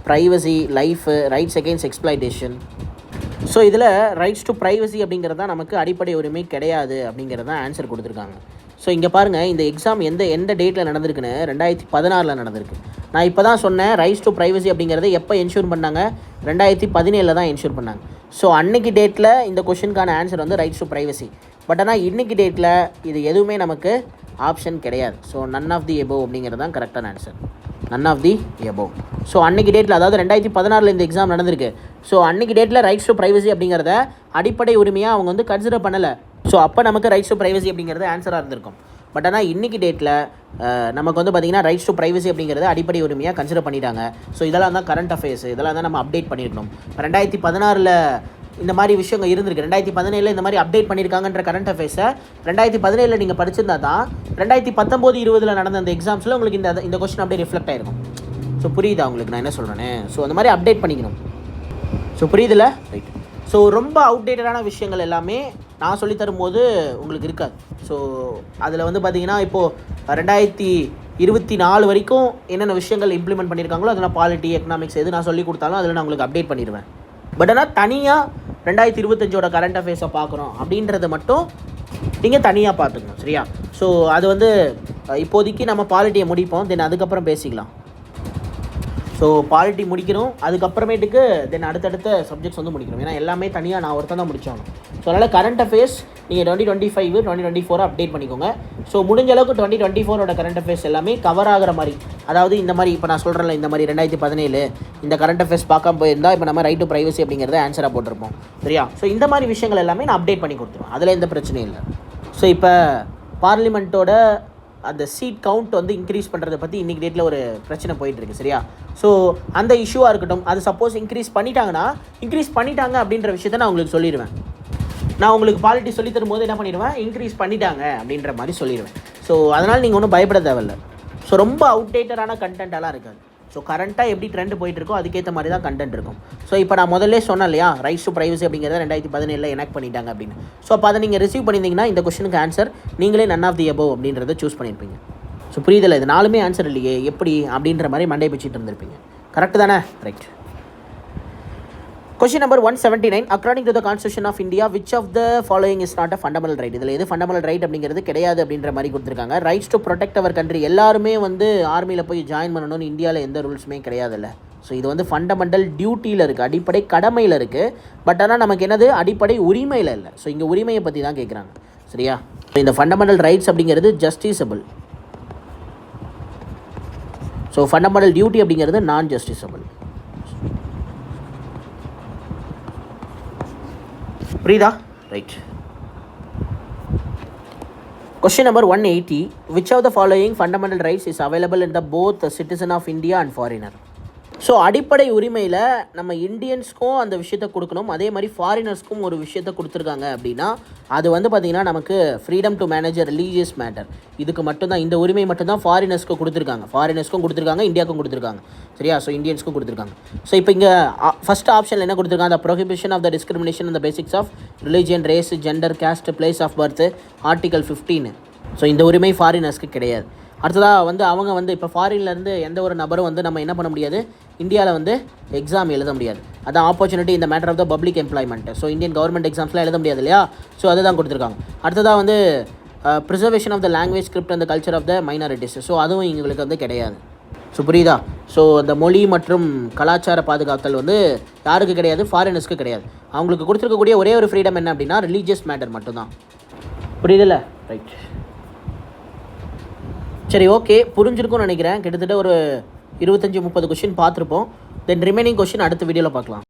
privacy, life, rights against exploitation. So இதில் ரைட்ஸ் டு ப்ரைவசி அப்படிங்கிறது தான் நமக்கு அடிப்படை உரிமை கிடையாது அப்படிங்கிறது தான் ஆன்சர் கொடுத்துருக்காங்க. ஸோ இங்கே பாருங்கள், இந்த எக்ஸாம் எந்த டேட்டில் நடந்திருக்குன்னு 2016 நடந்திருக்கு. நான் இப்போ தான் சொன்னேன் ரைட்ஸ் டு ப்ரைவசி அப்படிங்கிறத எப்போ என்ஷூர் பண்ணாங்க, 2017 தான் என்ஷூர் பண்ணாங்க. ஸோ அன்னைக்கு டேட்டில் இந்த கொஷினுக்கான ஆன்சர் வந்து ரைட்ஸ் டு ப்ரைவசி. பட் ஆனால் இன்றைக்கி டேட்டில் இது எதுவுமே நமக்கு ஆப்ஷன் கிடையாது. So none of the above அப்படிங்கிறது தான் கரெக்டான answer. None of the above. So அன்றைக்கி டேட்டில், அதாவது 2016 இந்த எக்ஸாம் நடந்திருக்கு. ஸோ அன்றைக்கி டேட்டில் ரைட்ஸ் டு ப்ரைவசி அப்படிங்கிறத அடிப்படை உரிமையாக அவங்க வந்து கன்சிடர் பண்ணலை. ஸோ அப்போ நமக்கு ரைட்ஸ் டு ப்ரைவசி அப்படிங்கிறது ஆன்சராக இருந்திருக்கும். பட் ஆனால் இன்றைக்கி டேட்டில் நமக்கு வந்து பார்த்திங்கன்னா ரைட்ஸ் டு ப்ரைவசி அப்படிங்கிறது அடிப்படை உரிமையாக கன்சிடர் பண்ணிட்டாங்க. ஸோ இதெல்லாம் தான் கரண்ட் அஃபேர்ஸ், இதெல்லாம் தான் நம்ம அப்டேட் பண்ணியிருக்கணும். 2016 இந்த மாதிரி விஷயங்கள் இருந்திருக்கு. 2017 இந்த மாதிரி அப்டேட் பண்ணியிருக்காங்கன்ற கரண்ட் அஃபேர்ஸை 2017 நீங்கள் படிச்சிருந்தா தான் 2019-20 நடந்த அந்த எக்ஸாம்ஸில் உங்களுக்கு இந்த கொஸ்டின் அப்படியே ரிஃப்ளெக்ட் ஆகிருக்கும். ஸோ புரியுதா உங்களுக்கு நான் என்ன சொல்கிறேன்னு? ஸோ அந்த மாதிரி அப்டேட் பண்ணிக்கணும். ஸோ புரியுதுல்ல? ரைட். ஸோ ரொம்ப அவுடேட்டடான விஷயங்கள் எல்லாமே நான் சொல்லித்தரும்போது உங்களுக்கு இருக்காது. ஸோ அதில் வந்து பார்த்திங்கன்னா இப்போது 2024 வரைக்கும் என்னென்ன விஷயங்கள் இம்ப்ளிமெண்ட் பண்ணியிருக்காங்களோ அதெல்லாம் பாலிட்டி, எக்கனாமிக்ஸ் எது நான் சொல்லி கொடுத்தாலும் அதில் நான் உங்களுக்கு அப்டேட் பண்ணிடுவேன். பட் ஆனால் தனியாக 2025 கரண்ட் அஃபேர்ஸை பார்க்குறோம் அப்படின்றத மட்டும் நீங்கள் தனியாக பார்த்துக்கணும். சரியா? ஸோ அது வந்து இப்போதைக்கு நம்ம பாலிட்டியை முடிப்போம், தென் அதுக்கப்புறம் பேசிக்கலாம். ஸோ பாலிட்டி முடிக்கணும், அதுக்கப்புறமேட்டுக்கு தென் அடுத்தடுத்த சப்ஜெக்ட்ஸ் வந்து முடிக்கணும். ஏன்னா எல்லாமே தனியாக நான் ஒருத்தன் தான் முடிச்சாகணும். ஸோ அதனால் கரண்ட் அஃபேர்ஸ் நீங்கள் 2025, 2024 அப்டேட் பண்ணிக்கோங்க. ஸோ முடிஞ்ச அளவுக்கு 2024 கரண்ட் அஃபேர்ஸ் எல்லாமே கவர் ஆகிற மாதிரி, அதாவது இந்த மாதிரி இப்போ நான் சொல்கிறேன்ல, இந்த மாதிரி 2017 இந்த கரண்ட் அஃபேர்ஸ் பார்க்காம போயிருந்தால் இப்போ நம்ம ரைட் டு ப்ரைவசி அப்படிங்கிறத ஆன்சராக போட்டிருப்போம். சரியா? ஸோ இந்த மாதிரி விஷயங்கள் எல்லாமே நான் அப்டேட் பண்ணி கொடுத்துருவேன், அதில் எந்த பிரச்சனையும் இல்லை. ஸோ இப்போ பார்லிமெண்ட்டோட அந்த சீட் கவுண்ட் வந்து இன்க்ரீஸ் பண்ணுறதை பற்றி இன்றைக்கி டேட்டில் ஒரு பிரச்சனை போயிட்டுருக்கு சரியா. ஸோ அந்த இஷ்யூவாக இருக்கட்டும், அது சப்போஸ் இன்க்ரீஸ் பண்ணிட்டாங்க அப்படின்ற விஷயத்த நான் உங்களுக்கு சொல்லிடுவேன். நான் உங்களுக்கு பாலிட்டி சொல்லி தரும்போது என்ன பண்ணிடுவேன், இன்க்ரீஸ் பண்ணிட்டாங்க அப்படின்ற மாதிரி சொல்லிடுவேன். ஸோ அதனால் நீங்கள் ஒன்றும் பயப்பட தேவையில்லை. ஸோ ரொம்ப அவுடேட்டடான கண்டென்ட்டெல்லாம் இருக்காது. ஸோ கரண்ட்டாக எப்படி ட்ரெண்ட் போயிட்டு இருக்கோ அதுக்கேற்ற மாதிரி தான் கண்டென்ட் இருக்கும். ஸோ இப்போ நான் முதல்ல சொன்னேன் இல்லையா, ரைட்ஸ் டு ப்ரைவசி அப்படிங்கிறத 2017 எனாக்ட் பண்ணிட்டாங்க அப்படின்னு. ஸோ அப்போ அதை நீங்கள் ரிசீவ் பண்ணியிருந்தீங்கன்னா இந்த கொஸ்டினுக்கு ஆன்சர் நீங்களே நன் ஆஃப் தி அபவ் அப்படின்றத சூஸ் பண்ணியிருப்பீங்க. ஸோ புரியுதில்ல, இது 4மே ஆன்சர் இல்லையே எப்படி அப்படின்ற மாதிரி மண்டை பிச்சுட்டு இருந்திருப்பீங்க. கரெக்டு தானே? Right. Question number 179. According to the Constitution of India, which of the following is not a fundamental right? இதில் எது ஃபண்டமெண்டல் ரைட் அப்படிங்கிறது கிடையாது அப்படின்ற மாதிரி கொடுத்துருக்காங்க. Rights to protect our country, எல்லாருமே வந்து ஆர்மியில் போய் ஜாயின் பண்ணணும்னு இந்தியாவில் எந்த ரூல்ஸுமே கிடையாதுல்ல. ஸோ இது வந்து ஃபண்டமெண்டல் டியூட்டியில் இருக்குது, அடிப்படை கடமையில் இருக்குது. பட் ஆனால் நமக்கு என்னது, அடிப்படை உரிமையில் இல்லை. ஸோ இங்கே உரிமையை பற்றி தான் கேட்குறாங்க சரியா. இந்த ஃபண்டமெண்டல் ரைட்ஸ் அப்படிங்கிறது ஜஸ்டிசபிள். ஸோ ஃபண்டமெண்டல் டியூட்டி அப்படிங்கிறது நான் ஜஸ்டிசபிள். புரியுதா? Right. Question number 180. Which of the following fundamental rights is available in the both citizen of India and foreigner? So அடிப்படை உரிமையில் நம்ம இந்தியன்ஸ்க்கும் அந்த விஷயத்தை கொடுக்கணும், அதே மாதிரி ஃபாரினர்ஸ்க்கும் ஒரு விஷயத்தை கொடுத்துருக்காங்க அப்படின்னா அது வந்து பார்த்திங்கன்னா நமக்கு freedom to manage religious matter. இதுக்கு மட்டும்தான், இந்த உரிமை மட்டும்தான் ஃபாரினர்ஸ்க்கும் கொடுத்துருக்காங்க, இந்தியாவுக்கும் கொடுத்துருக்காங்க சரியா. ஸோ இந்தியன்ஸ்க்கும் கொடுத்துருக்காங்க. ஸோ இப்போ இங்கே ஃபஸ்ட் ஆப்ஷனில் என்ன கொடுத்துருக்காங்க, the prohibition of the discrimination on the basics of religion, race, gender, caste, place of birth, Article 15. So இந்த உரிமை ஃபாரினர்ஸ்க்கு கிடையாது. அடுத்ததாக வந்து அவங்க வந்து இப்போ ஃபாரின்லேருந்து எந்த ஒரு நபரும் வந்து நம்ம என்ன பண்ண முடியாது, இந்தியாவில் வந்து எக்ஸாம் எழுத முடியாது. அதான் ஆப்பர்ச்சுனிட்டி இந்த matter of the public employment. So Indian government எக்ஸாம்ஸ்லாம் எழுத முடியாது இல்லையா. ஸோ அதை தான் கொடுத்துருக்காங்க. அடுத்ததாக வந்து preservation of the language, script and culture of the minorities. So அதுவும் எங்களுக்கு வந்து கிடையாது. ஸோ புரியுதா. ஸோ அந்த மொழி மற்றும் கலாச்சார பாதுகாத்தல் வந்து யாருக்கு கிடையாது, ஃபாரினர்ஸ்க்கு கிடையாது. அவங்களுக்கு கொடுத்துருக்கக்கூடிய ஒரே ஒரு ஃப்ரீடம் என்ன அப்படின்னா ரிலீஜியஸ் மேட்டர் மட்டும்தான். புரியுதில்ல? ரைட். சரி, ஓகே, புரிஞ்சிருக்கும்னு நினைக்கிறேன். கிட்டத்தட்ட ஒரு 25-30 கொஷின் பார்த்துருப்போம். தென் ரிமைனிங் கொஷின் அடுத்த வீடியோவில் பார்க்கலாம்.